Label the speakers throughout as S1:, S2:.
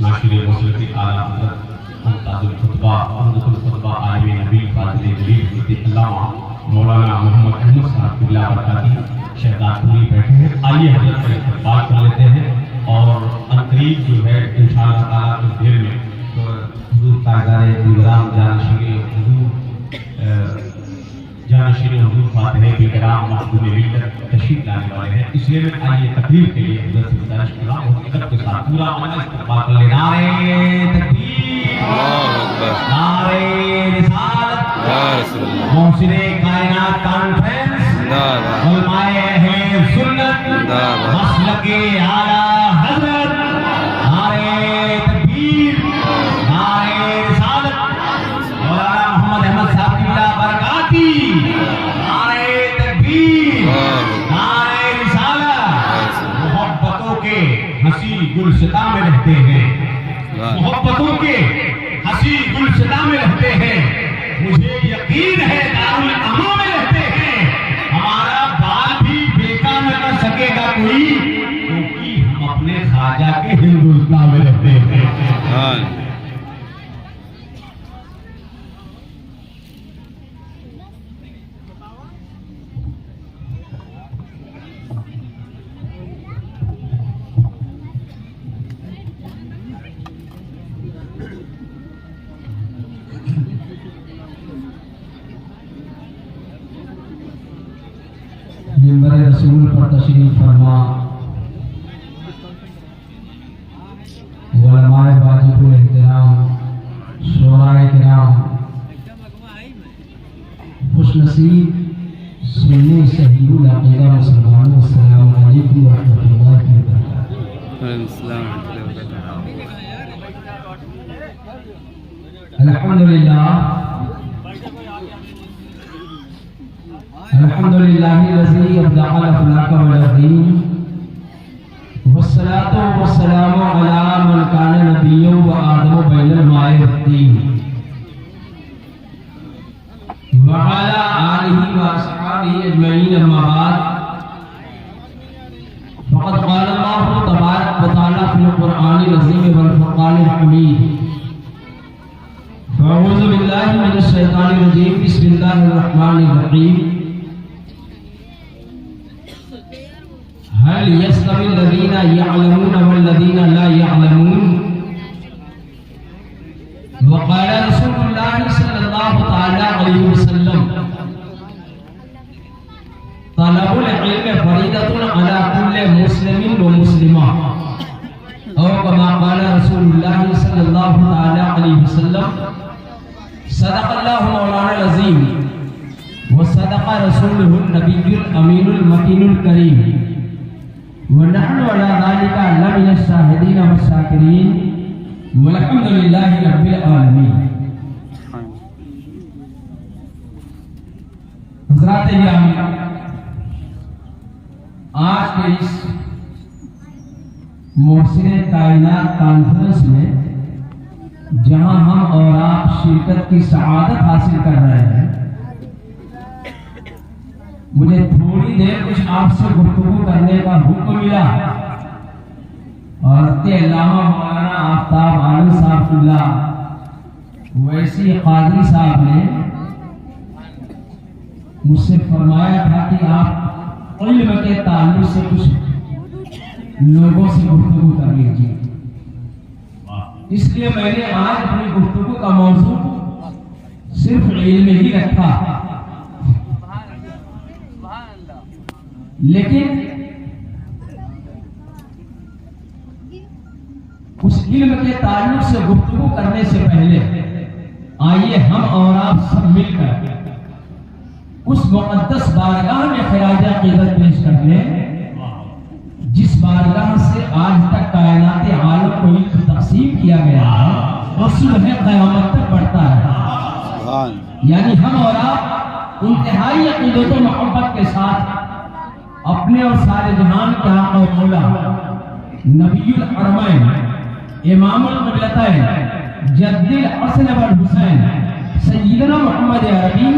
S1: ناشر موسیقی اعلیٰ حضرت ممتاز الخطبہ عمدۃ الخطبہ عالم نبی فاضل جلیل حضرت علامہ مولانا محمد احمد صاحب قبلہ برکاتی شہزاد پوری بیٹھے ہیں. آئیے حضرت سے استقبال کر لیتے ہیں اور عنقریب جو ہے انشاءاللہ تعالیٰ کچھ دیر میں حضور تاجدار دلگرام جانشین حضور فاتح بلگرام محبوب ملت تشریف لانے والے ہیں. اس لیے میں آئیے تقریب کے لیے حضرت سے گزارش کر رہا ہوں ادب کے ساتھ پورا عمل استقبال کر لے. نعرہ تکبیر، نعرہ رسالت، محسن کائنات کانفرنس، علماء اہل سنت، مسلک اعلیٰ حضرت، نعرہ تکبیر، نعرہ رسالت، مولانا محمد احمد صاحب قبلہ برکاتی، نعرہ تکبیر، نعرہ رسالت. محبتوں کے ہنسی گلشتہ میں رہتے ہیں، محبتوں کے ہنسی گلشتہ میں رہتے ہیں. مجھے یقین ہے دارالاماں میں رہتے ہیں. ہمارا بال بھی بیکا نہ کر سکے گا کوئی، کیونکہ ہم اپنے خواجہ کے ہندوستان میں رہتے ہیں. منبر رسول پر تشریف فرما علماء واجب الاحترام، شورائے کرام، خوش نصیب سنی صحیح العقیدہ مسلمانوں، السلام علیکم ورحمۃ اللہ وبرکاتہ. الحمدللہ الحمدللہ الذی ابدع الافلاک والدین والصلاة والسلام علی من کان نبی و آدم بین الماء والطین وعلی آلہ واصحابہ اجمعین. اما بعد فقد قال اللہ تبارک و تعالی فی القرآن العظیم والفرقان الحمید. فاعوذ باللہ من الشیطان الرجیم، بسم اللہ الرحمن الرحیم. هل يستوي الذين يعلمون والذين لا يعلمون؟ وقال رسول الله صلى الله تعالى عليه وسلم طلب العلم فريضة على كل مسلم ومسلمة، أو كما قال رسول الله صلى الله تعالى عليه وسلم صدق الله مولانا العظيم وصدق رسوله النبي الأمين المكين الكريم، ونحن على ذلك لمن الشاهدين والشاكرين والحمد لله رب العالمين. حضرات گرامی، آج کے اس محسن کائنات کانفرنس میں جہاں ہم اور آپ شرکت کی سعادت حاصل کر رہے ہیں، مجھے تھوڑی دیر کچھ آپ سے گفتگو کرنے کا حکم ملا. اور علامہ مولانا آفتاب عالم صاحب اللہ ویسی قادری صاحب نے مجھ سے فرمایا تھا کہ آپ علم کے تعلق سے کچھ لوگوں سے گفتگو کر لیجیے. اس لیے میں نے آج اپنی گفتگو کا موضوع صرف علم ہی رکھا، لیکن اس علم کے تعلق سے گفتگو کرنے سے پہلے آئیے ہم اور آپ سب مل کر اس مقدس بارگاہ میں خراج عقیدت پیش کر لیں جس بارگاہ سے آج تک کائنات عالم کو علم تقسیم کیا گیا ہے اور صبح قیامت تک بڑھتا ہے. یعنی ہم اور آپ انتہائی عقیدت و محبت کے ساتھ اپنے اور سارے جہان کے آقا و مولا نبی الحرمین امام القبلتین جد الحسن والحسین سیدنا محمد عربی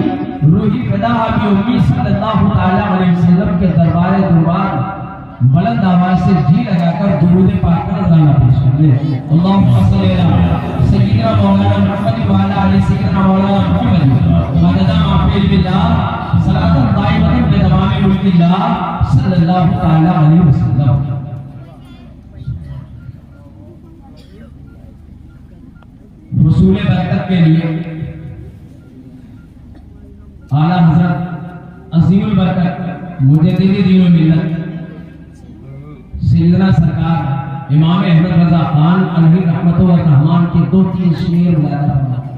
S1: روحی فدا ابی امی صلی اللہ تعالی علیہ وسلم کے دربار بلند آواز سے جی لگا کر درود پاک کا نذرانہ پیش کریں.
S2: وسلم اللهم صل على سيدنا مولانا محمد وعلى آل سيدنا مولانا محمد مدد مع فعل بالله صلاة دائمة بدوام ملك الله صلی اللہ تعالی علیہ وسلم. حصول برکت کے لیے اعلیٰ حضرت عظیم البرکت مجدد دین و ملت سیدنا سرکار امام احمد رضا خان علیہ رحمت و رحمان کے 2-3 شعر ملاحظہ فرمائے.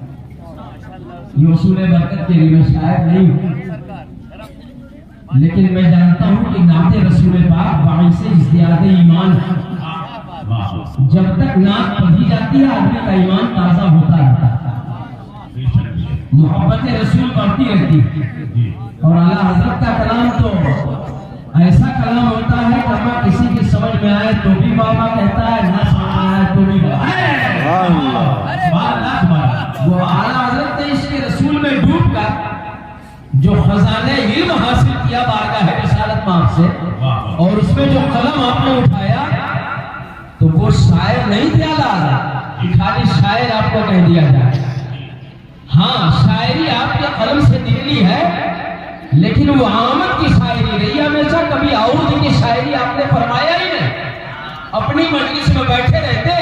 S2: یہ حصول برکت کے لیے میں شاعر نہیں ہوں، لیکن میں جانتا ہوں کہ نعت رسول پاک باعث ازدیاد ایمان ہے. جب تک نعت پڑھی جاتی ہے آدمی کا ایمان تازہ ہوتا رہتا ہے، محبت رسول بڑھتی رہتی ہے. اور اعلیٰ حضرت کا کلام تو ایسا کلام ہوتا ہے کہ اگر کسی کی سمجھ میں آئے تو بھی بابا کہتا ہے، نہ سمجھ میں آئے تو بھی بابا. وہ اعلیٰ حضرت نے اس کے رسول میں ڈوب کر جو خزانہ علم حاصل کیا بارگاہ رسالت ماں سے، اور اس میں جو قلم آپ نے اٹھایا تو وہ شاعر نہیں تھے اعلیٰ کہ خالی شاعر آپ کو کہہ دیا جائے. ہاں شاعری آپ کے قلم سے نکلی ہے، لیکن وہ آمد کی شاعری رہی. ہمیشہ کبھی عود کی شاعری آپ نے فرمایا ہی نہیں. اپنی مجلس میں بیٹھے رہتے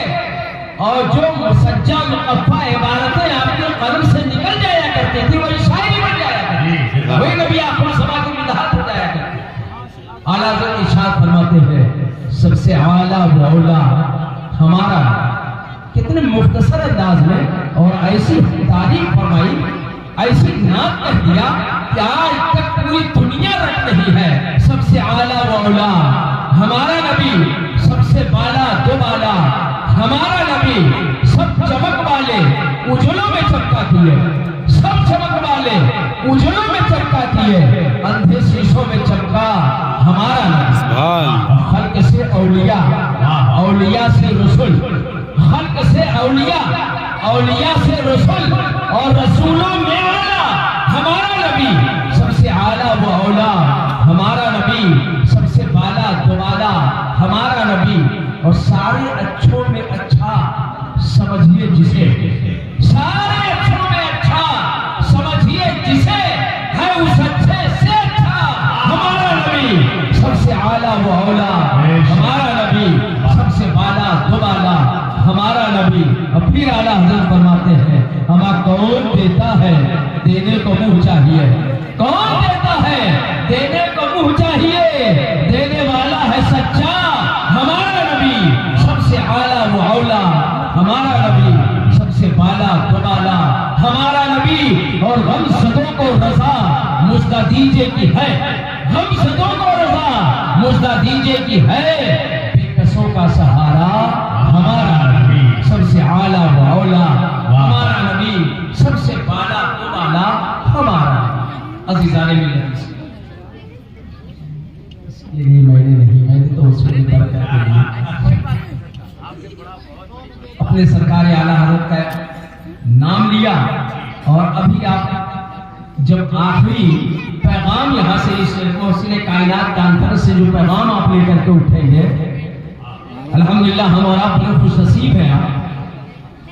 S2: اور جو مسجع مقفع عبارتیں آپ کے قلم سے نکل جایا کرتی تھی وہی شاعری بن جایا کرتی، وہی نبی آخر سبا کی مداحت ہو جایا کرتی. اعلیٰ حضرت ارشاد فرماتے ہیں سب سے اعلیٰ و اولیٰ ہمارا. کتنے مختصر انداز میں اور ایسی تعریف فرمائی، ایسی نعت کہہ دیا کہ آج تک پوری دنیا رٹ رہی ہے. سب سے اعلیٰ و اولیٰ ہمارا نبی، سب سے بالا دو بالا ہمارا نبی، سب چمک والے اجلوں میں چمکا کیے، سب چمک والے اجلوں میں چمکا کیے، اندھے شیشوں میں چمکا ہمارا نبی. خلق سے اولیاء، اولیاء سے رسول، خلق سے اولیاء، اولیاء سے رسول، اور رسولوں میں اعلیٰ ہمارا نبی. سب سے اعلیٰ و اولیٰ ہمارا نبی، سب سے بالا دو بالا ہمارا نبی. اور سارے اچھوں میں اچھا سمجھیے جسے، سارے اچھوں میں اچھا سمجھیے جسے، ہے اس اچھے سے اچھا ہمارا نبی. سب سے اعلیٰ و اولیٰ ہمارا نبی، سب سے بالا دو بالا ہمارا نبی. اور پھر اعلیٰ حضرت فرماتے ہیں ہمیں کون دیتا ہے دینے کو منہ چاہیے، کون دیتا ہے دینے کو منہ چاہیے، دینے والا ہے سچا ہمارا نبی. سب سے اعلیٰ و اولیٰ ہمارا نبی، سب سے بالا دو بالا ہمارا نبی. اور غم زدوں کو رضا مژدہ دیجیے کی ہے، غم زدوں کو رضا مژدہ دیجیے کی ہے، بے کسوں کا سہارا ہمارا نبی. سب سے اعلیٰ و اولیٰ ہمارا نبی، سب سے بالا دو بالا ہمارا. عزیزان ملت، اس کے لیے میں نے تو اس کی برکت کے لیے اپنے سرکار اعلیٰ حضرت کا نام لیا. اور ابھی آپ جب آخری پیغام یہاں سے اس محسن کائنات کانفرنس سے جو پیغام آپ لے کر کے اٹھیں گے، الحمدللہ ہم اور آپ بڑے خوش نصیب ہیں.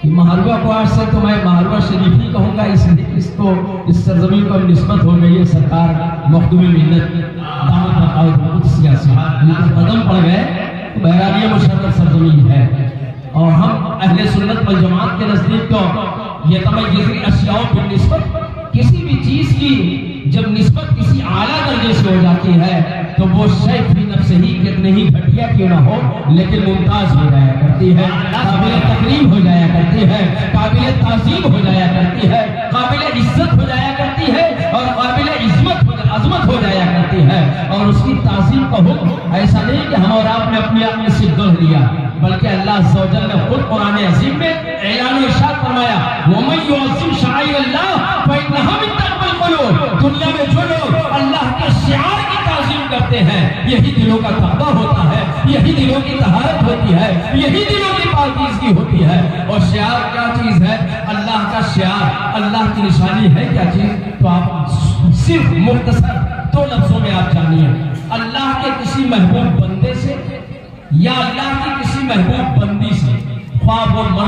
S2: مہروہ کو آج سے تو میں مہروہ شریف ہی کہوں گا. اس سرزمین کو نسبت ہو گئی ہے سرکار مخدوم ملت دعوت بقائے قدسیہ سے، لیکن قدم پڑ گئے تو بہرحال یہ مشرف سرزمین ہے. اور ہم اہل سنت والجماعت کے نزدیک تو یہ تمیز اشیاء بالنسبت، کسی بھی چیز کی جب نسبت کسی اعلیٰ درجے سے ہو جاتی ہے تو وہ شے فی نفسہ ہی کتنے ہی گھٹیا کیوں نہ ہو لیکن ممتاز ہو جایا کرتی ہے، قابل تقریب ہو جایا کرتی ہے، قابل تعظیم ہو جایا کرتی ہے، قابل عزت ہو جایا کرتی ہے، اور قابل عظمت ہو جایا کرتی ہے. اور اس کی تعظیم کا حکم ایسا نہیں کہ ہم اور آپ نے اپنے آپ میں صرف گڑھ لیا، بلکہ اللہ عز و جل نے خود قرآن عظیم میں اعلان و ارشاد فرمایا وَمَن يُعَظِّمْ شَعَائِرَ اللَّهِ فَإِنَّهَا مِن تَقْوَى الْقُلُوبِ. دنیا میں جو لوگ اللہ کے شعار کی تعظیم کرتے ہیں یہی دلوں کا تقویٰ ہوتا ہے، یہی دلوں کی طہارت ہوتی ہے، یہی دلوں کی پاکیزگی ہوتی ہے. اور شعار کیا چیز ہے؟ اللہ کا شعار، اللہ کی نشانی ہے کیا چیز؟ تو آپ صرف مختصر 2 لفظوں میں آپ جانیے، اللہ کے کسی محبوب بندے سے یا اللہ کی کسی محبوب بندی سے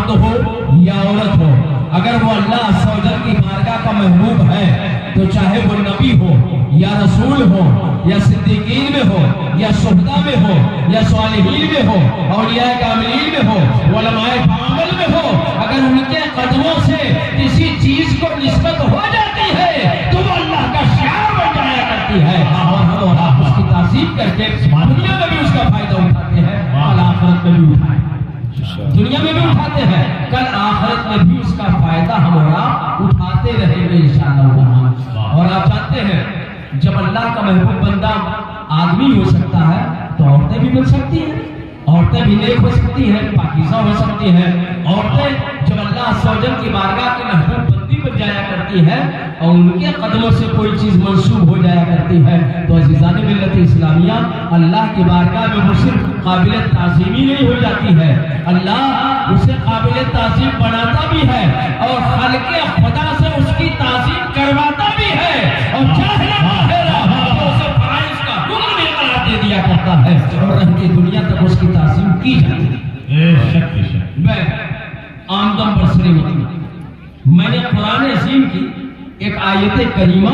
S2: مرد ہو یا عورت ہو، اگر وہ اللہ عز و جل کی بارگاہ کا محبوب ہے تو چاہے وہ نبی ہو یا رسول ہو یا صدیقین میں ہو یا شہداء میں ہو یا صالحین میں ہو، اولیاء کاملین میں ہو، علماء کامل میں ہو، اگر ان کے قدموں سے کسی چیز کو نسبت ہو جاتی ہے تو وہ اللہ کا شعار بن جایا کرتی ہے، اور ہم اور آپ اس کی تعظیم کر کے دنیا میں بھی اس کا فائدہ اٹھاتے ہیں، کل آخرت میں بھی اٹھائیں، دنیا میں بھی اٹھاتے ہیں، کل آخرت میں بھی اس کا فائدہ ہم اور آپ اٹھاتے رہیں گے انشاءاللہ۔ اور آپ جانتے ہیں جب اللہ کا محبوب بندہ آدمی ہو سکتا ہے تو عورتیں بھی بن سکتی ہیں، عورتیں بھی نیک ہو سکتی ہیں، پاکیزہ ہو سکتی ہیں، عورتیں جب اللہ عز و جل کی بارگاہ کے محبوب بندی بن جایا کرتی ہے اور ان کے قدموں سے کوئی چیز منسوب ہو جایا کرتی ہے تو عزیزان ملت اسلامیہ اللہ کی بارگاہ میں وہ صرف قابل تعظیمی نہیں ہو جاتی ہے، اللہ اسے قابل تعظیم بناتا بھی ہے اور خالق خدا سے اس کی تعظیم کرواتا بھی ہے، اور چاہے تو اسے فرائض کا حکم بھی قرار دے دیا کرتا ہے اور رہتی دنیا تک اس کی تعظیم کی جاتی ہے۔ میں آمدم برسری میں نے قرآن عظیم کی ایک آیت کریمہ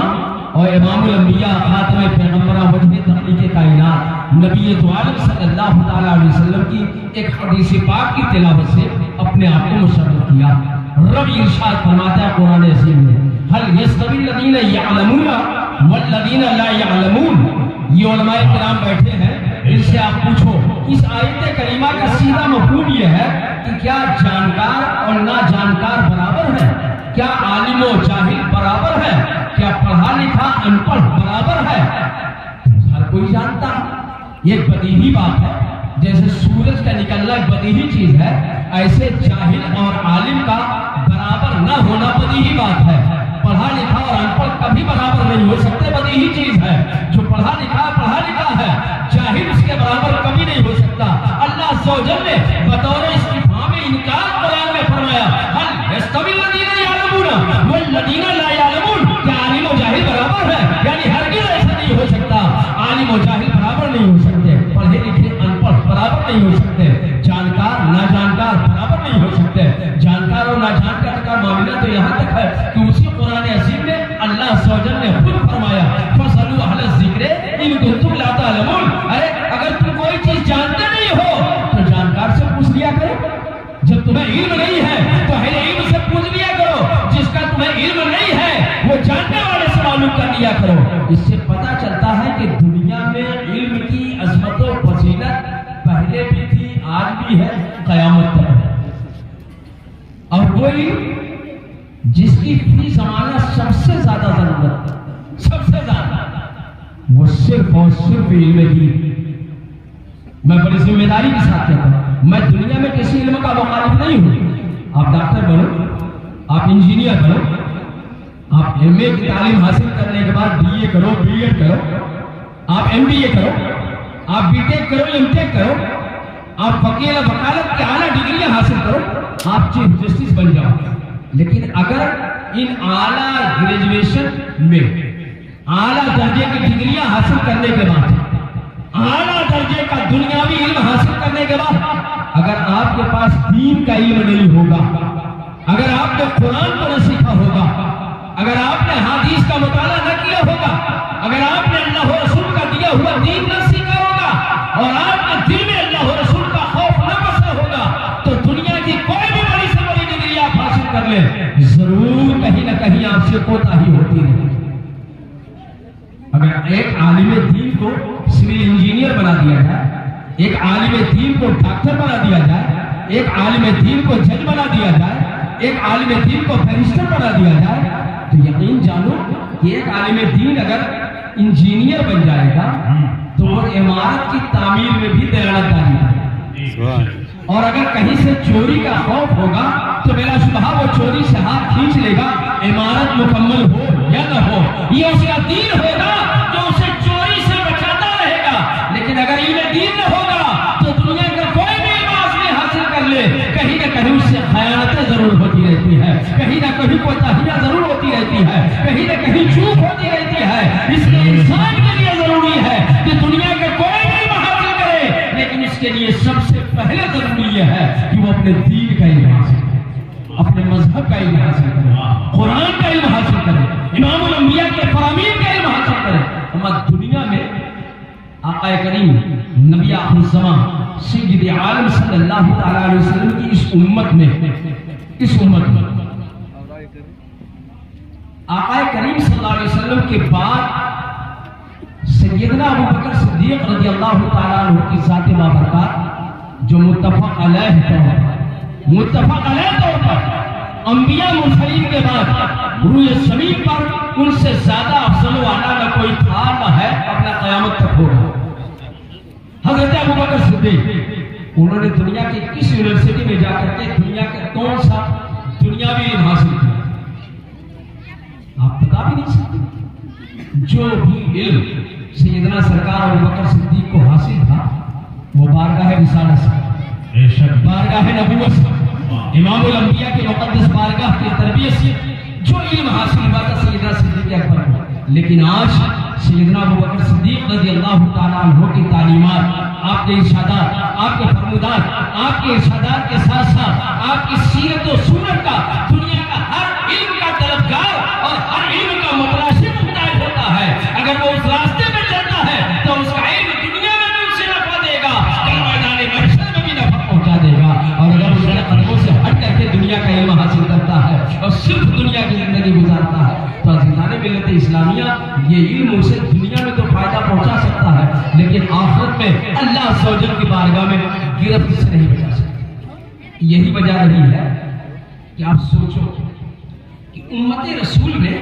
S2: اور امام الانبیاء خاتم پیغمبرہ وجہ تخلیق کائنات نبی تو عالم صلی اللہ تعالیٰ علیہ وسلم کی ایک حدیث پاک کی تلاوت سے اپنے آپ کو مشرف کیا۔ رب ارشاد فرماتا ہے قرآن عظیم میں، هل يستوي الذين يعلمون والذين لا يعلمون۔ یہ علماء کرام بیٹھے ہیں، ان سے آپ پوچھو اس آیت کریمہ کا سیدھا مفہوم یہ ہے کہ کیا جانکار اور نہ جانکار برابر ہے؟ کیا عالم و جاہل برابر ہے؟ کیا پڑھا لکھا ان پڑھ برابر ہے؟ ہر کوئی جانتا ہے، یہ بدیہی بات ہے، جیسے سورج کا نکلنا ایک بدیہی چیز ہے، ایسے جاہل اور عالم کا برابر نہ ہونا بدیہی بات ہے۔ پڑھا لکھا اور ان پڑھ کبھی برابر نہیں ہو سکتے، بدیہی چیز ہے۔ جو پڑھا لکھا ہے، جاہل اس کے برابر کبھی نہیں ہو سکتا۔ اللہ عز و جل نے بطور استفہام انکار قرآن میں فرمایا، هل يستوي الذين يعلمون والذين لا يعلمون، کیا عالم و جاہل برابر ہے؟ یعنی ہرگز ایسا نہیں ہو سکتا، عالم و جاہل برابر نہیں ہو سکتے، پڑھے لکھے ان پڑھ برابر نہیں ہو سکتے، جانکار ناجانکار برابر نہیں ہو سکتے۔ جانکار اور ناجانکار کا معاملہ تو یہاں تک ہے کہ اسی قرآن عظیم میں اللہ عز و جل نے خود فرمایا، فَاسْأَلُوا أَهْلَ الذِّكْرِ إِن كُنتُمْ لَا تَعْلَمُونَ۔ ارے اگر تم کوئی چیز جانتے نہیں ہو تو جانکار سے پوچھ لیا کرو، جب تمہیں علم نہیں ہے تو اہل علم سے پوچھ لیا کرو، جس کا تمہیں علم نہیں ہے وہ جاننے والے سے معلوم کر لیا کرو۔ اس سے پتہ چلتا ہے کہ دنیا میں علم کی عظمت و فضیلت پہلے بھی تھی، آج بھی ہے، قیامت تک ہے۔ اور کوئی جس کی فی زمانہ سب سے زیادہ ضرورت، سب سے زیادہ، وہ صرف اور صرف علم دین۔ میں بڑی ذمہ داری کے ساتھ کہتا ہوں، میں دنیا میں کسی علم کا مخالف نہیں ہوں۔ آپ ڈاکٹر بنو، آپ انجینئر بنو، آپ ایم اے کی تعلیم حاصل کرنے کے بعد بی اے کرو، بی ایڈ کرو، آپ ایم بی اے کرو، آپ بی ٹیک کرو، ایم ٹیک کرو، آپ وکیل وکالت کی اعلیٰ ڈگریاں حاصل کرو، آپ چیف جسٹس بن جاؤ، لیکن اگر ان اعلیٰ گریجویشن میں اعلیٰ درجے کی ڈگریاں حاصل کرنے کے بعد، اعلیٰ درجے کا دنیاوی علم حاصل کرنے کے بعد اگر آپ کے پاس دین کا علم نہیں ہوگا، اگر آپ نے قرآن کو نہ سیکھا ہوگا، اگر آپ نے حدیث کا مطالعہ نہ کیا ہوگا، اگر آپ نے اللہ و رسول کا دیا ہوا دین نہ سیکھا ہوگا اور آپ کے دل میں اللہ و رسول کا خوف نہ بسا ہوگا تو دنیا کی کوئی بھی بڑی سے بڑی ڈگری آپ حاصل کر لیں، ضرور کہیں نہ کہیں آپ سے کوتاہی ہوتی رہے۔ اگر ایک عالم دین کو سول انجینئر بنا دیا جائے، ایک عالم دین کو ڈاکٹر بنا دیا جائے، ایک عالم دین کو جج بنا دیا جائے، ایک عالم دین کو بیرسٹر بنا دیا جائے تو یقین جانو کہ ایک عالم دین اگر انجینئر بن جائے گا تو وہ عمارت کی تعمیر میں بھی دیانتداری ہے، اور اگر کہیں سے چوری کا خوف ہوگا تو بلا شبہ وہ چوری سے ہاتھ کھینچ لے گا، عمارت مکمل ہو یا نہ ہو۔ یہ اس کا دین ہوگا جو اسے چوری سے بچاتا رہے گا، لیکن اگر علم دین نہ ہوگا تو دنیا کا کوئی بھی علم حاصل کر لے، کہیں نہ کہیں اس سے خیانتیں ضرور ہوتی رہتی ہے، کہیں نہ کہیں کوتاہیاں ضرور ہوتی رہتی ہے، کہیں نہ کہیں چوک ہوتی رہتی ہے۔ اس لیے انسان کے لیے ضروری ہے کہ دنیا کا کوئی بھی علم حاصل کرے، لیکن اس کے لیے سب سے پہلے ضروری یہ ہے کہ وہ اپنے دین کا علم حاصل کریں, اپنے مذہب کا علم حاصل کریں, قرآن کا علم حاصل کریں, امام الانبیاء کے فرامین کا علم حاصل کریں. ہمارا دنیا میں آقا کریم نبی آخر الزمان سید عالم صلی اللہ تعالیٰ علیہ وسلم کی اس امت میں آقا کریم صلی اللہ علیہ وسلم کے بعد سیدنا ابو بکر صدیق رضی اللہ تعالیٰ عنہ کی ذات بابرکات جو متفق علیہ طور پر انبیاء مرسلین کے بعد روئے زمین پر ان سے زیادہ افضل و اعلیٰ نہ کوئی تھا نہ ہے, اپنا قیامت تک ہوگا. حضرت ابو بکر صدیق انہوں نے دنیا کی کس یونیورسٹی میں جا کر کے دنیا کا کون سا دنیاوی علم حاصل کیا؟ آپ بتا بھی نہیں سکتے. جو بھی علم سیدنا سرکار ابو بکر صدیق کو حاصل تھا وہ بارگاہ رسالت سے, بارگاہ نبوت سے, امام الانبیاء کے مقدس بارگاہ کی تربیت سے جو علم حاصل ہوا تھا سیدنا صدیق اکبر کو. لیکن آج سیدنا ابو بکر صدیق رضی اللہ تعالیٰ عنہ کی تعلیمات, آپ کے ارشادات, آپ کے فرمودات, آپ کے ارشادات کے ساتھ ساتھ آپ کی سیرت و سنت کا دنیا کا ہر علم کا طلبگار اور ہر علم کا متلاشی مختلف ہوتا ہے. اگر وہ اس راستے میں چلتا ہے تو اس کا علم دنیا میں بھی اسے نفع دے گا, کل میدان محشر میں بھی نفع پہنچا دے گا. اور اگر اس کے قدموں سے ہٹ کر کے دنیا کا علم حاصل کرتا ہے اور صرف دنیا کی زندگی گزارتا ہے تو عزیزان ملت اسلامیہ یہ علم اسے دنیا میں تو فائدہ پہنچا سکتا ہے لیکن آخرت میں اللہ عز و جل کی بارگاہ میں گرفت سے نہیں بچا سکتا. یہی وجہ رہی ہے کہ آپ سوچو کہ امت رسول میں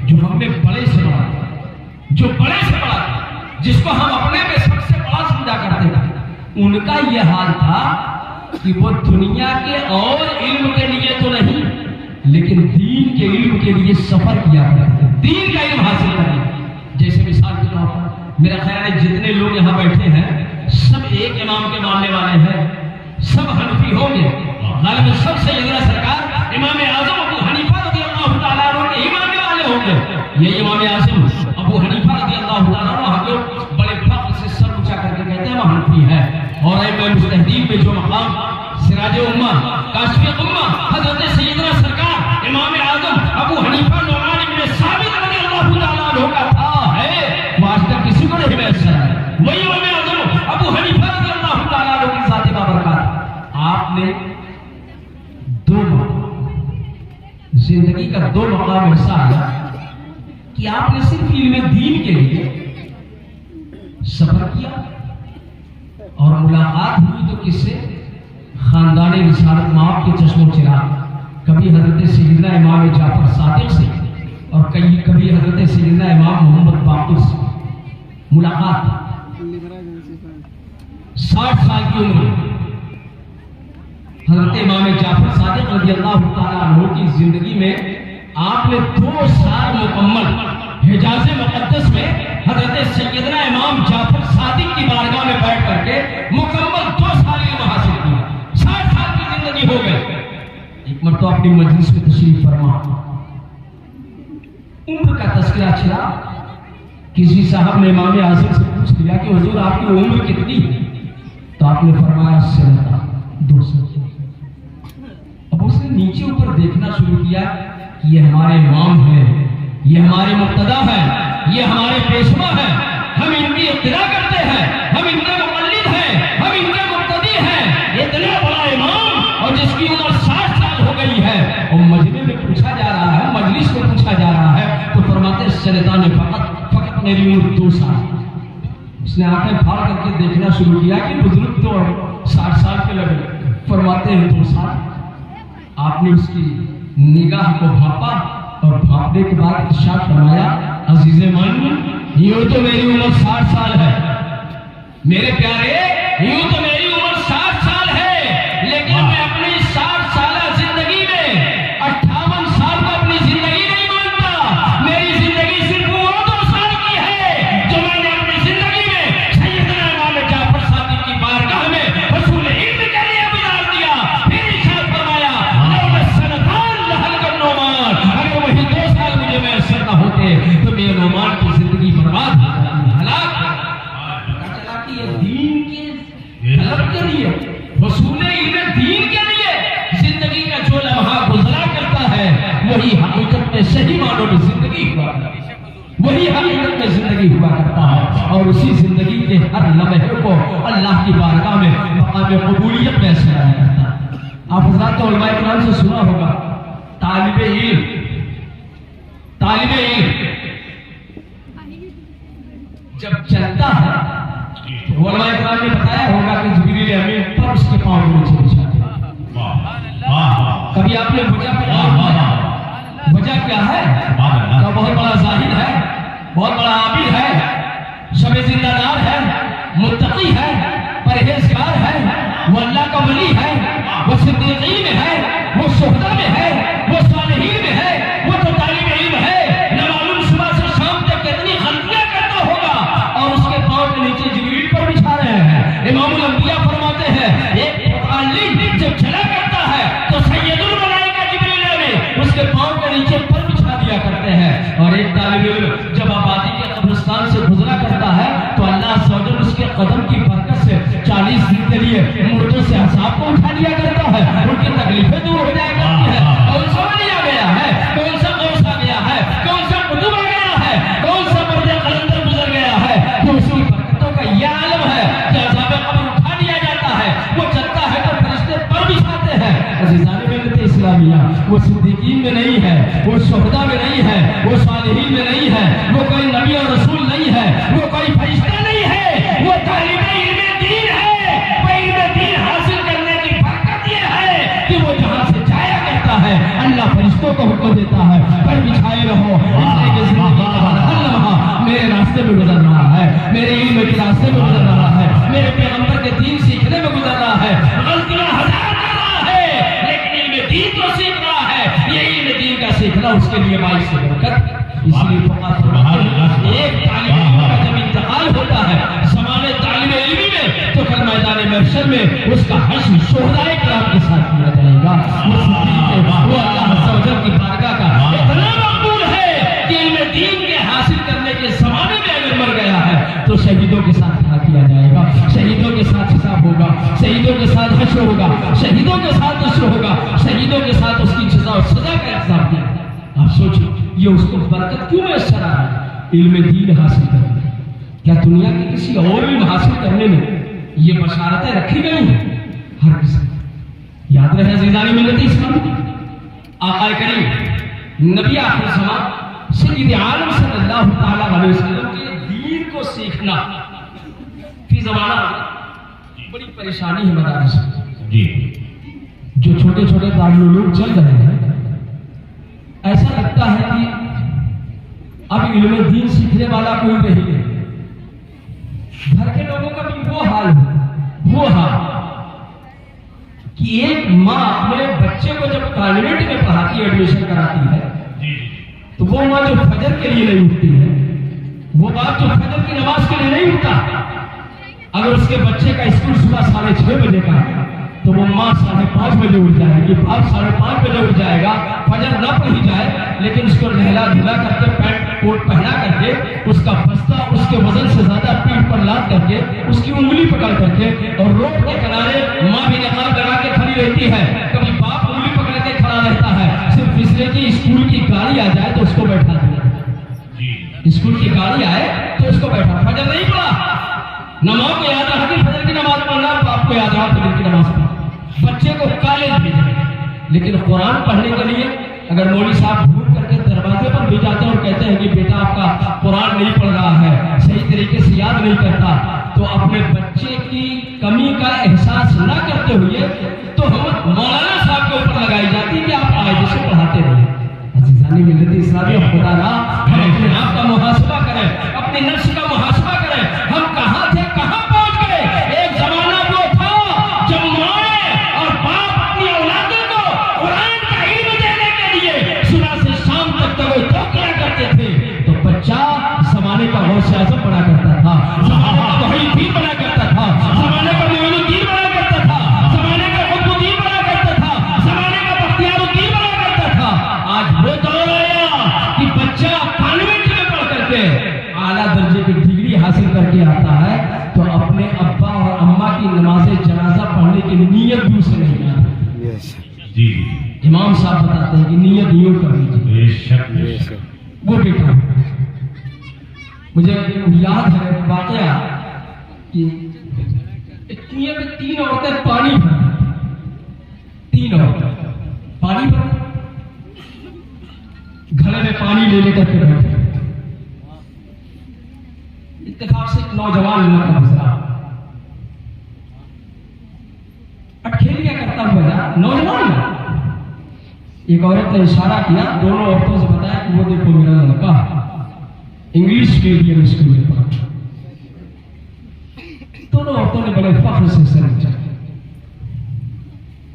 S2: جو ہم میں بڑے سے بڑا تھا, جو بڑے سے بڑا تھا, جس کو ہم اپنے میں سب سے بڑا سمجھا کرتے تھے, ان کا یہ حال تھا کہ وہ دنیا کے اور علم کے لیے تو نہیں لیکن دین کے علم کے لیے سفر کیا کرتے تھے, دین کا علم حاصل کرنے. جیسے مثال کے طور پر میرا خیال ہے جتنے لوگ یہاں بیٹھے ہیں سب ایک امام کے ماننے والے ہیں, سب حنفی ہوں گے, غالب سب سیدنا سرکار امام اعظم ابو حنیفہ رضی اللہ تعالیٰ عنہ کے ہی ماننے والے ہوں گے. یہ امام اعظم ابو حنیفہ رضی اللہ تعالیٰ عنہ ہم لوگ بڑے فخر سے سر اونچا کر کے کہتے ہیں وہ حنفی ہے. اور ائمہ مجتہدین میں جو مقام سراج امہ, کاشف امہ حضرت سیدنا سرکار امام اعظم ابو حنیفہ نعمان بن ثابت رضی اللہ تعالیٰ عنہ کا تھا ہے, وہ آج تک کسی کو نہیں میسر ہے. وہی امام اعظم ابو حنیفہ رضی اللہ تعالیٰ عنہ کی ذات بابرکات. آپ نے زندگی کا دو مقام ایسا آیا کہ آپ نے صرف علم دین کے لیے سفر کیا اور ملاقات ہوئی تو کس سے؟ خاندان رسالت مآب کے چشم و چراغ. کبھی حضرت سیدنا امام جعفر صادق سے اور کبھی حضرت سیدنا امام محمد باقر سے ملاقات. 60 سال کی عمر حضرت امام جعفر صادق رضی اللہ تعالیٰ عنہ کی زندگی میں آپ نے 2 سال مکمل حجاز مقدس میں حضرت سیدنا امام جعفر صادق کی بارگاہ میں بیٹھ کر کے مکمل 2 سال علم حاصل کیا. 60 سال کی زندگی ہو گئی. ایک مرتبہ اپنی مجلس میں تشریف فرما, عمر کا تذکرہ چلا. کسی صاحب نے امام اعظم سے پوچھ لیا کہ حضور آپ کی عمر کتنی ہے؟ تو آپ نے فرمایا 200. اب اس نے نیچے اوپر دیکھنا شروع کیا کہ یہ ہمارے امام ہیں, یہ ہمارے مقتدا ہیں, یہ ہمارے پیشوا ہیں, ہم ان کی اقتدا کرتے ہیں, ہم ان کے مقلد ہیں, ہم ان کے مقتدی ہیں. اتنا بڑا امام اور جس کی عمر 60 سال ہو گئی ہے اور مجمع میں پوچھا جا رہا ہے, مجلس میں پوچھا جا رہا ہے تو فرماتے شیطان نے فقط میری عمر 2 سال. اس نے آنکھیں پھاڑ کر کے دیکھنا شروع کیا کہ بزرگ تو 60 سال کے لگے. فرماتے ہیں 2 سال. آپ نے اس کی نگاہ کو بھاپا اور بھاپنے کے بعد ارشاد فرمایا عزیز من, یوں تو میری عمر 60 سال ہے میرے پیارے, یوں تو میری عمر 60 سال ہے لیکن میں اپنی 60 سالہ زندگی میں 58 سال کو اپنی زندگی نہیں مانتا. میری زندگی صرف وہ 2 سال کی ہے جو میں نے اپنی زندگی میں سیدنا امام جعفر صادق کی بارگاہ میں رسول علم کے لیے گزار دیا. پھر ارشاد فرمایا اگر وہی 2 سال مجھے میسر نہ ہوتے تو میرے نعمان کی زندگی برباد ہو جاتی, ہلاک. پتہ چلا کہ یہ دین کے طلب وہی حقیقت میں صحیح معنوں میں زندگی ہوا کرتی ہے، وہی حقیقت میں زندگی ہوا کرتا ہے، اور اسی زندگی کے ہر لمحے کو اللہ کی بارگاہ میں مقام قبولیت میں ایسا لایا کرتا ہے۔ آپ حضرات تو علماء کرام سے سنا ہوگا، طالب علم جب چلتا ہے تو علماء کرام نے بتایا ہوگا کہ جبریل امین پر اس کے پاؤں میں نیچے بچھاتے ہیں۔ کبھی آپ نے وجہ کیا ہے؟ کہ بہت بڑا زاہد ہے، بہت بڑا عابد ہے، شب زندہ دار ہے، متقی ہے، پرہیزگار ہے، وہ اللہ کا ولی ہے، وہ صدیقین میں ہے، وہ شہداء میں ہے، وہ صالحین میں ہے، وہ تو طالب علم ہے، نہ معلوم صبح سے شام تک کتنی غلطیاں کرتا ہوگا، اور اس کے پاؤں کے نیچے جبریل پر بچھا رہے ہیں۔ امام الانبیاء فرماتے ہیں ایک متعلم جب چلا کرتا ہے تو سید الملائکہ جبریل میں اس کے پاؤں کے نیچے پر بچھا دیا کرتے ہیں، اور ایک طالب علم جب آبادی کے قبرستان سے گزرا کرتا ہے تو اللہ عز و جل اس کے قدم کی برکت سے 40 دن کے لیے مردوں سے حساب کو اٹھا لیا کرتا ہے، ان کی تکلیفیں دور ہو جایا کرتی ہے۔ کون سا ولی آ گیا ہے، کون سا غوث آ گیا ہے، کون سا قطب آ گیا ہے، کون سا مرد قلندر گزر گیا ہے کہ اس کی برکتوں کا یہ عالم ہے کہ عذاب قبر اٹھا لیا جاتا ہے، وہ چلتا ہے تو فرشتے پر بچھاتے ہیں۔ عزیزان ملت اسلامیہ، وہ صدیقین میں نہیں ہے، وہ شہداء میں نہیں ہے، وہ صالحین میں نہیں ہے، وہ کوئی نبی اور رسول نہیں ہے، وہ کوئی فرشتہ نہیں ہے، وہ طالب علم دین ہے۔ وہ علم دین حاصل کرنے کی برکت یہ ہے کہ وہ جہاں سے جایا کرتا ہے اللہ فرشتوں کو حکم دیتا ہے پر بچھائے رہو، اس لیے کہ زندگی کا ہر لمحہ میرے راستے میں گزر رہا ہے، میرے علم کے راستے میں گزر رہا ہے، میرے پیغمبر کے دین سیکھنے میں گزر رہا ہے، غلطیاں ہزار کر رہا ہے لیکن علم دین تو سیکھ رہا ہے۔ یہ علم دین کا سیکھنا اس کے لیے باعث برکت۔ اس لیے فقط ایک طالب علم کا جب انتقال ہوتا ہے زمانے طالب علمی میں تو کل میدان محشر میں اس کا حشر شہداء کرام کے ساتھ کیا جائے گا۔ وہ اللہ عز و جل کی بارگاہ کا اتنا مقبول ہے کہ علم دین کے حاصل کرنے کے زمانے میں اگر مر گیا ہے تو شہیدوں کے ساتھ کھڑا کیا جائے گا، شہیدوں کے ساتھ حساب ہوگا، شہیدوں کے ساتھ حشر ہوگا، شہیدوں کے ساتھ حشر ہوگا، شہیدوں کے ساتھ اس کی جزا و سزا کا انتظام کیا۔ آپ سوچیں یہ اس کو برکت کیوں میسر آ رہا ہے؟ علم دین حاصل کرنے، کیا دنیا کے کسی اور علم حاصل کرنے میں یہ بشارتیں رکھی گئی ہیں؟ ہر کسی یاد رہے عزیزان ملت اسلامی، آقا کریم نبی آخر زمان سید عالم صلی اللہ تعالیٰ علیہ وسلم کے دین کو سیکھنا فی زمانہ بڑی پریشانی ہے مدارس میں۔ جو چھوٹے چھوٹے دارالعلوم چل رہے ہیں ایسا لگتا ہے کہ اب علم دین سیکھنے والا کوئی نہیں ہے۔ گھر کے لوگوں کا بھی وہ حال ہے، وہ حال کہ ایک ماں اپنے بچے کو جب کانوینٹ میں پڑھاتی ہے، ایڈمیشن کراتی ہے، تو وہ ماں جو فجر کے لیے نہیں اٹھتی ہے، وہ باپ جو فجر کی نماز کے لیے نہیں اٹھتا، اگر اس کے بچے کا اسکول صبح 6:30 بجے کا ہے تو وہ ماں 5:30 بجے اٹھ جائے گی، باپ 5:30 بجے اٹھ جائے گا، فجر نہ پڑھی جائے لیکن اس کو نہلا دھلا کر کے پینٹ کوٹ پہنا کر کے اس کا بستہ اس کے وزن سے زیادہ پیٹھ پر لاد کر کے اس کی انگلی پکڑ کر کے، اور روڈ کے کنارے ماں بھی نقاب لگا کے کھڑی رہتی ہے، کبھی باپ انگلی پکڑ کے کھڑا رہتا ہے، صرف اس لیے کہ اسکول کی گاڑی آ جائے تو اس کو بیٹھا دیا، اسکول کی گاڑی آئے تو اس کو بیٹھا۔ فجر نہیں پڑھا، نماز کو یاد رہا کہ فجر کی نماز پڑھنا، باپ کو یاد رہا فجر کی نماز پڑھنا، بچے کو کالج بھیجا، لیکن قرآن پڑھنے کے لیے اگر مولوی صاحب بھول کر کے دروازے پر بھی جاتے ہیں اور کہتے ہیں کہ بیٹا آپ کا قرآن نہیں پڑھ رہا ہے، صحیح طریقے سے یاد نہیں کرتا، تو اپنے بچے کی کمی کا احساس نہ کرتے ہوئے تو ہم مولانا صاحب کے اوپر لگائی جاتی کہ آپ قاعدے سے پڑھاتے نہیں۔ عزیزان ملت اسلامی، خدا نہ ہم اپنے آپ کا محاسبہ کریں، اپنے نفس کا محاسبہ کریں، ہم کہاں تھے کہاں پہنچ گئے۔ ایک زمانہ وہ تھا جب مائیں اور باپ اپنی اولادوں کو قرآن کا علم دینے کے لیے صبح سے شام تک وہ کیا کرتے تھے، تو بچہ زمانے کا غوث اعظم بنا کرتا تھا، زمانے کا محی الدین بنا کرتا تھا، زمانے کا معین الدین بنا کرتا تھا، زمانے کا قطب الدین بنا
S1: جی
S2: امام صاحب بتاتے ہیں کہ نیت یوں کر لیجیے.
S1: بے شک
S2: وہ بیٹا مجھے یاد ہے واقعہ کہ کنویں میں 3 عورتیں پانی بھر 3 عورتیں پانی بھر گھڑے میں پانی لے کر کے بیٹھے. اتفاق سے ایک نوجوان لڑکا گزرا اٹکھیلیاں کرتا ہوا جا. نوجوان ایک عورت نے اشارہ کیا, دونوں عورتوں سے بتایا کہ وہ دیکھو میرا لڑکا انگلش میڈیم اسکول میں پڑھتا. دونوں عورتوں نے بڑے فخر سے سر اونچا کیا.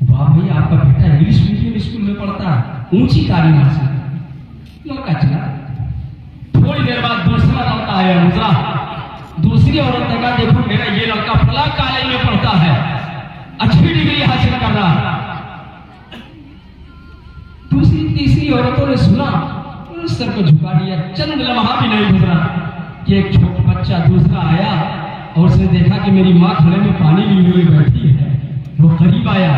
S2: واہ بھائی آپ کا بیٹا انگلش میڈیم اسکول میں پڑھتا ہے, اونچی تعلیم حاصل. لڑکا چلا. تھوڑی دیر بعد دوسرا لڑکا آیا گزرا. دوسری عورت نے کہا دیکھو میرا یہ لڑکا فلاں کالج میں پڑھتا ہے, اچھی ڈگری حاصل کر رہا ہے. دوسری تیسری عورتوں نے سنا, سر کو جھکا دیا. چند لمحہ بھی نہیں گزرا کہ ایک چھوٹا بچہ دوسرا آیا اور اس نے دیکھا کہ میری ماں کھڑے میں پانی لی ہوئی بیٹھی ہے. وہ قریب آیا,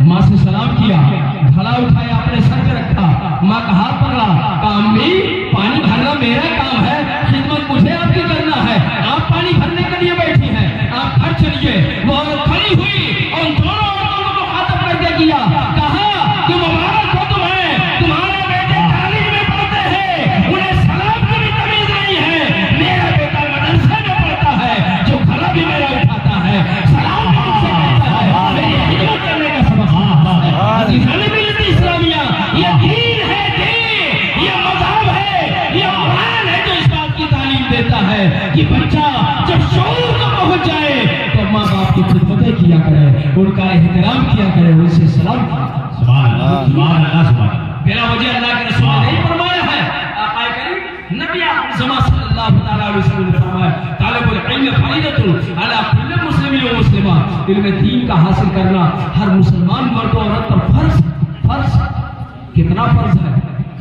S2: ماں سے سلام کیا, گھڑا اٹھایا اپنے سر پہ رکھا, ماں کا ہاتھ پکڑا, کہا امی پانی بھرنا میرا کام ہے, خدمت مجھے آپ کی کرنا ہے, آپ پانی بھرنے کے لیے بیٹھی ہیں, آپ گھر چلیے. وہ عورت کھڑی ہوئی اور دونوں عورتوں کو مخاطب کر کے کیا, کہا کہ مبارک ہو تمہیں, تمہارے بیٹے کالج میں پڑھتے ہیں, انہیں سلام کی بھی تمیز نہیں ہے. میرا بیٹا مدرسے میں پڑھتا ہے, جو گھڑا بھی میرا اٹھاتا ہے, سلام بھی مجھ سے کہتا ہے, میری خدمت کرنے کا سبق سکھاتا ہے. عزیزان ملت اسلامیہ, یہ دین ہے, دین یہ مذہب ہے, یہ قرآن ہے جو اس بات کی تعلیم دیتا ہے کہ بچہ جب شعور کو پہنچ جائے تو ماں باپ کی خدمتیں کیا کرے, ان کا احترام کیا کرے, ان سے سلام کیا کرے.
S1: سبحان اللہ سبحان اللہ سبحان اللہ.
S2: بلا وجہ اللہ کے رسول نے نہیں فرمایا ہے. آقا کریم نبی اعظم صلی اللہ تعالی علیہ وسلم نے فرمایا طالب العلم فریضۃ علی کل مسلم و مسلمہ. علم دین کا حاصل کرنا ہر مسلمان مرد و عورت پر فرض. فرض کتنا فرض ہے؟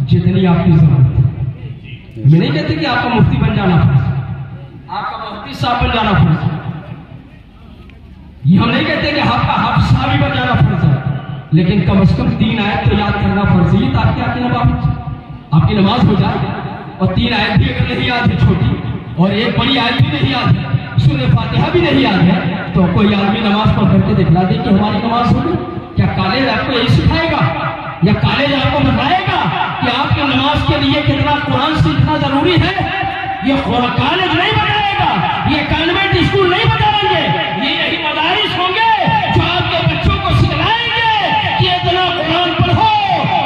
S2: جتنی آپ کی ضرورت ہے. میں نہیں کہتے کہ آپ کا مفتی بن جانا فرض, آپ کا مفتی صاحب بن جانا فرض ہے. یہ ہم نہیں کہتے کہ آپ کا حافظ صاحب بن جانا فرض ہے, لیکن کم از کم 3 آیت تو یاد کرنا فرض ہے تاکہ آپ کی نماز ہو جائے. اور 3 آیت بھی اگر نہیں یاد ہے چھوٹی, اور ایک بڑی آیت بھی نہیں یاد ہے, سورہ فاتحہ بھی نہیں یاد ہے, تو کوئی آدمی نماز پڑھ کر کے دکھلا دے کہ ہماری نماز ہو گئی. کیا کالج آپ کو یہی سکھائے گا, یا کالج آپ کو بتائے گا کہ آپ کی نماز کے لیے کتنا قرآن سیکھنا ضروری ہے؟ یہ کالج نہیں بتائے گا, یہ کانوینٹ اسکول نہیں بتائیں گے, یہ یہی مدارس ہوں گے جو آپ کے بچوں کو سکھلائیں گے کہ اتنا قرآن پڑھو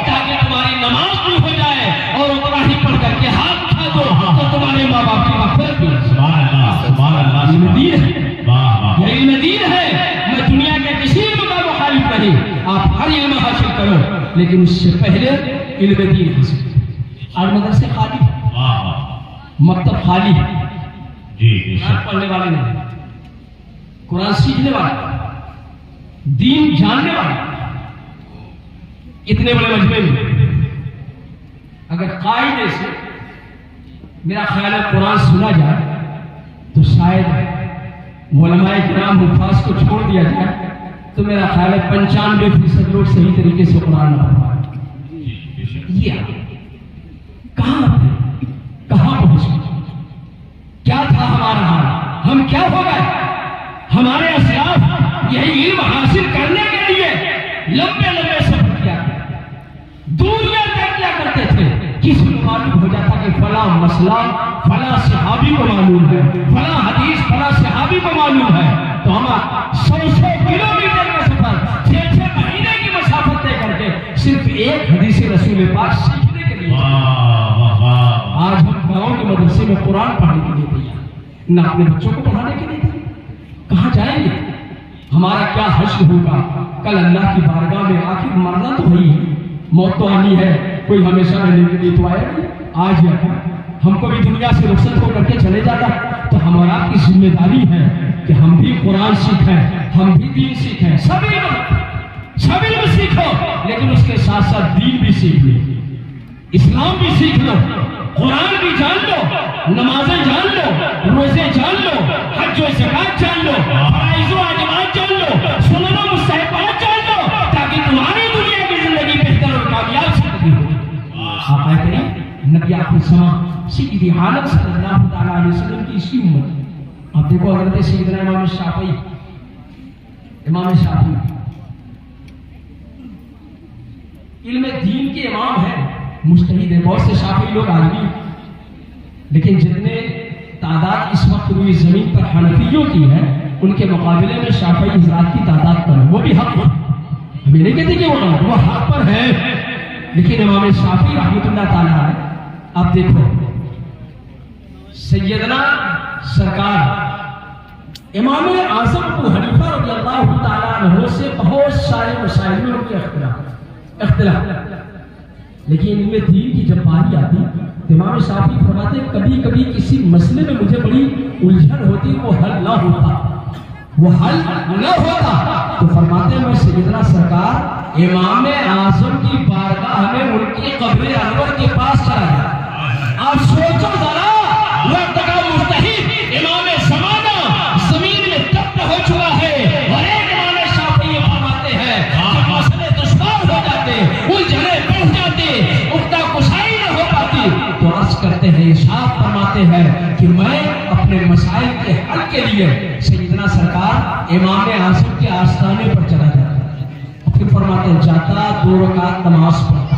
S2: تاکہ تمہاری نماز بھی ہو جائے, اور اتنا ہی پڑھ کر کے ہاتھ اٹھا دو تو تمہارے ماں باپ کی مغفرت بھی.
S1: سبحان اللہ سبحان اللہ.
S2: علم دین ہے,
S1: واہ واہ.
S2: یہ علم دین ہے. میں دنیا کے کسی علم کا مخالف نہیں, آپ ہر علم حاصل کرو, لیکن اس سے پہلے علم دین حاصل کرو. اور مدرسے خالی,
S1: واہ واہ.
S2: مکتب خالی ہے,
S1: جی
S2: قرآن پڑھنے والے نہیں, قرآن سیکھنے والے, دین جاننے والے. اتنے بڑے مجمع میں اگر قاعدے سے میرا خیال ہے قرآن سنا جائے تو شاید علماء کرام حفاظ کو چھوڑ دیا جائے تو میرا خیال ہے 95% لوگ صحیح طریقے سے قرآن نہ پڑھ پائیں. یہ کہاں پہنچ گئے؟ کیا تھا ہمارا حال؟ ہم کیا ہو گئے؟ ہمارے اسلاف یہی علم حاصل کرنے کے لیے لمبے لمبے سفر کیا کرتے, دنیا تک کیا کرتے تھے. کسی کو معلوم ہو جاتا کہ فلاں مسئلہ فلاں صحابی کو معلوم ہے, فلاں حدیث فلاں صحابی کو معلوم ہے, تو ہم 100 کلومیٹر کا سفر 6 مہینے کی مسافت طے کر کے صرف ایک حدیث رسول پاک سیکھنے کے لیے. آج ہم گاؤں کے مدرسے میں قرآن پڑھنے کے لیے تیار, نہ اپنے بچوں کو پڑھانے کے لیے تیار. کہاں جائیں گے؟ ہمارا کیا حشر ہوگا کل اللہ کی بارگاہ میں؟ آخر مرنا تو وہی ہے, موت تو آنی ہے, کوئی ہمیشہ رہنے کے لیے تو آئے گا. آج یا ہم کو بھی دنیا سے رخصت ہو کر کے چلے جانا, تو ہمارا کی ذمہ داری ہے کہ ہم بھی قرآن سیکھیں, ہم بھی دین سیکھیں. سبھی علم سیکھو, لیکن اس کے ساتھ ساتھ دین بھی سیکھ لو, اسلام بھی سیکھ لو, قرآن بھی جان لو, نمازیں جان لو, روزے جان لو, حج و زکات جان لو, فرائض و واجبات جان لو, سنن و مستحبات جان لو, تاکہ تمہاری دنیا کی آقا کریم نبی آخر الزمان سید عالم صلی اللہ تعالیٰ علیہ وسلم کی اسی امت. آپ دیکھو حضرت سیدنا امام شافعی علم دین کے امام ہیں، مجتہد ہیں. بہت سے شافعی لوگ عالمی، لیکن جتنے تعداد اس وقت روئی زمین پر حنفیوں کی ہے ان کے مقابلے میں شافعی حضرات کی تعداد کم ہے. وہ بھی حق پر، ہمیں نہیں کہتے کہ وہ غلط، وہ حق پر ہے. لیکن امام شافعی رحمۃ اللہ تعالیٰ ہے. اب دیکھو سیدنا سرکار امام اعظم ابو حنیفہ رضی اللہ تعالیٰ عنہ سے بہت سارے مسائل میں ان کے اختلاف، لیکن ان میں دین کی جب باری آتی تو امام شافعی فرماتے کبھی کبھی کسی مسئلے میں مجھے بڑی الجھن ہوتی، وہ حل نہ ہوتا تو فرماتے میں سیدنا سرکار امام اعظم کی بارگاہ میں ان کی قبر انور کے پاس چلا گیا. آپ سوچو ذرا وقت کا مجتہد امام زمانہ زمین میں دفن ہو چکا ہے اور ایک امام شافعی فرماتے ہیں کہ مسئلے دشوار ہو جاتے، الجھنیں بڑھ جاتی، عقدہ کشائی نہ ہو پاتی، تو عرض کرتے ہیں ارشاد فرماتے ہیں کہ میں اپنے مسائل کے حل کے لیے سیدنا سرکار امام اعظم کے آستانے پر چلا جاتا. اور پھر فرماتے ہیں جاتا 2 رکعت نماز پڑھتا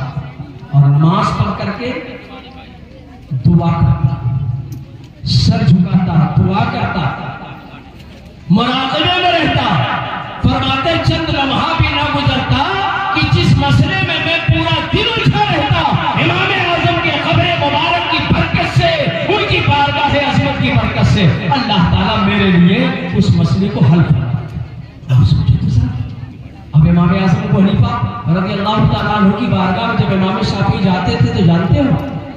S2: اور نماز پڑھ کر کے دعا کرتا، سر جھکاتا، دعا کرتا، مراقبے میں رہتا. فرماتے چند لمحہ بھی نہ گزرتا کہ جس مسئلے میں میں پورا دن الجھا رہتا امام اعظم کے قبر مبارک کی برکت سے، ان کی بارگاہ عظمت کی برکت سے اللہ تعالیٰ میرے لیے اس مسئلے کو حل کرتا. آپ سوچے تو سر اب امام اعظم ابو حنیفہ رضی اللہ تعالیٰ عنہ کی بارگاہ میں جب امام شافعی جاتے تھے تو جانتے ہو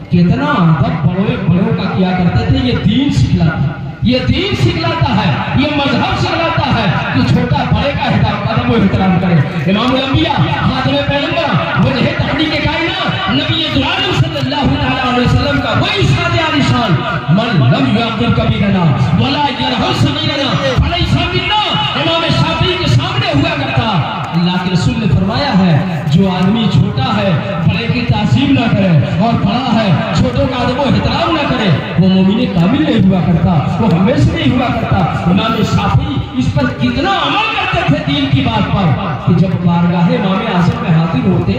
S2: کتنا ادب بڑوں کا کیا کرتے تھے. یہ دین سکھلاتا، یہ دین سکھلاتا ہے، یہ مذہب سکھلاتا ہے کہ چھوٹا بڑے کا ادب و احترام کرے. امام الانبیاء خاتم پیغمبر وجہ تخلیق کائنات نبی عالم صلی اللہ علیہ وسلم کا وہی ارشاد عالیشان من لم یعقل کبیرنا ولا یرحم صغیرنا فلیس منا امام شافعی کے سامنے ہوا کرتا. اللہ کے رسول نے فرمایا ہے جو آدمی چھوٹا ہے بڑے کی تعظیم نہ کرے اور بڑا ہے چھوٹوں کا ادب و احترام نہ کرے وہ مومن کامل نہیں ہوا کرتا، وہ ہمیشہ نہیں ہوا کرتا. امام شافعی اس پر کتنا عمل کرتے تھے دین کی بات پر کہ جب بارگاہ امام اعظم میں حاضر ہوتے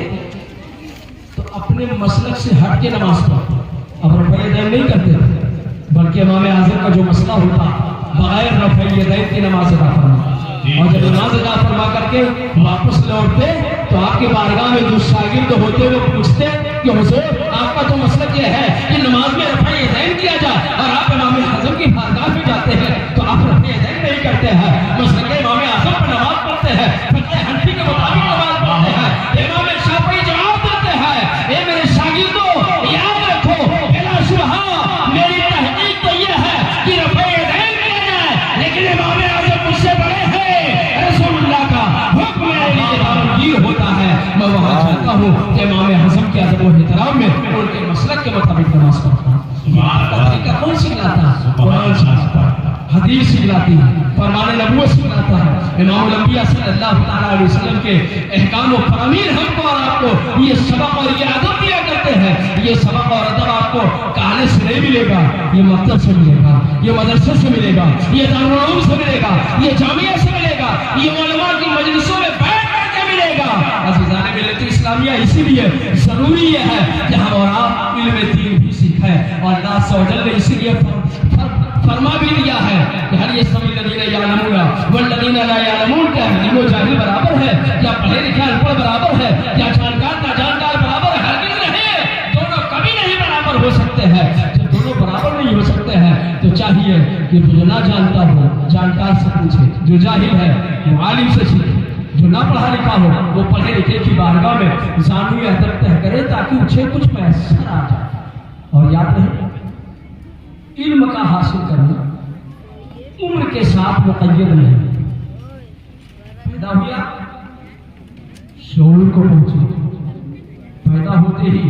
S2: تو اپنے مسلک سے ہٹ کے نماز پڑھتے. اب رفع یدین نہیں کرتے تھے بلکہ امام اعظم کا جو مسئلہ ہوتا بغیر رفع یدین کی نماز ادا کرنا. اور جب نماز ادا فرما کر کے واپس لوٹتے تو آپ کے بارگاہ میں جو شاگرد ہوتے وہ پوچھتے کہ حضور آپ کا تو مسلک یہ ہے کہ نماز میں رفع یدین کیا جائے اور آپ امام اعظم کی بارگاہ میں جاتے ہیں تو آپ رفع یدین نہیں کرتے ہیں. مسلک امام اعظم پر نماز پڑھتے ہیں، فقہ حنفی کے مطابق نماز پڑھتے ہیں. امام شافعی جواب دیتے ہیں اے میرے شاگردوں یاد رکھو بلا شبہ میری تحقیق تو یہ ہے کہ رفع یدین کیا جائے، لیکن امام اعظم مجھ سے بڑے ہیں، رسول اللہ کا حکم میرے لیے دامنگیر ہوتا ہے. میں وہاں جاتا ہوں کہ امام اعظم کے ادب و احترام میں ان کے مسلک کے مطابق نماز پڑھتا ہوں. طریقہ کون سکھلاتا ہے؟ قرآن سکھلاتا ہے، حدیث سکھلاتی ہے، فرمان نبوت سکھلاتا ہے. امام الانبیاء صلی اللہ تعالیٰ علیہ وسلم کے احکام و فرامین ہم کو اور آپ کو یہ سبق اور یہ ادب دیا کرتے ہیں. یہ سبق اور ادب آپ کو کالج سے نہیں ملے گا، یہ مکتب سے ملے گا، یہ مدرسے سے ملے گا، یہ دارالعلوم سے ملے گا، یہ جامعہ سے ملے گا، یہ علماء کی مجلسوں میں بیٹھ کر کے ملے گا. عزیزان ملت اسلامیہ اسی لیے ضروری یہ ہے کہ ہم اور آپ علم دین بھی سیکھیں. اور اللہ عز و جل نے اسی لیے فرما بھی دیا ہے کہ ہر یہ سبھی الذین یعلمون والذین لا یعلمون کیا ہے؟ علم و جاہل برابر ہے کیا؟ پڑھے لکھے ان پڑھ برابر ہے کیا؟ جانکار ناجانکار برابر ہے؟ ہرگز نہیں. دونوں کبھی نہیں برابر ہو سکتے ہیں. جب دونوں برابر نہیں ہو سکتے ہیں تو چاہیے کہ جو نہ جانتا ہو جانکار سے پوچھے، جو جاہل ہے وہ عالم سے سیکھے، جو نہ پڑھا لکھا ہو وہ پڑھے لکھے کی بارگاہ میں زانوی ادب طے کرے تاکہ اسے کچھ میسر آ جائے. اور یاد رہے علم کا حاصل کرنا عمر کے ساتھ مقید نہیں. پیدا ہوا شعور کو پہنچے، پیدا ہوتے ہی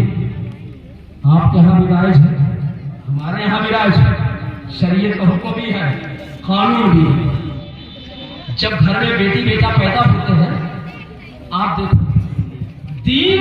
S2: آپ کے یہاں بھی رائج ہے، ہمارے یہاں بھی رائج ہے، شریعت کا حکم بھی ہے، قانون بھی ہے. جب گھر میں بیٹی بیٹا پیدا ہوتے ہیں آپ دیکھو دین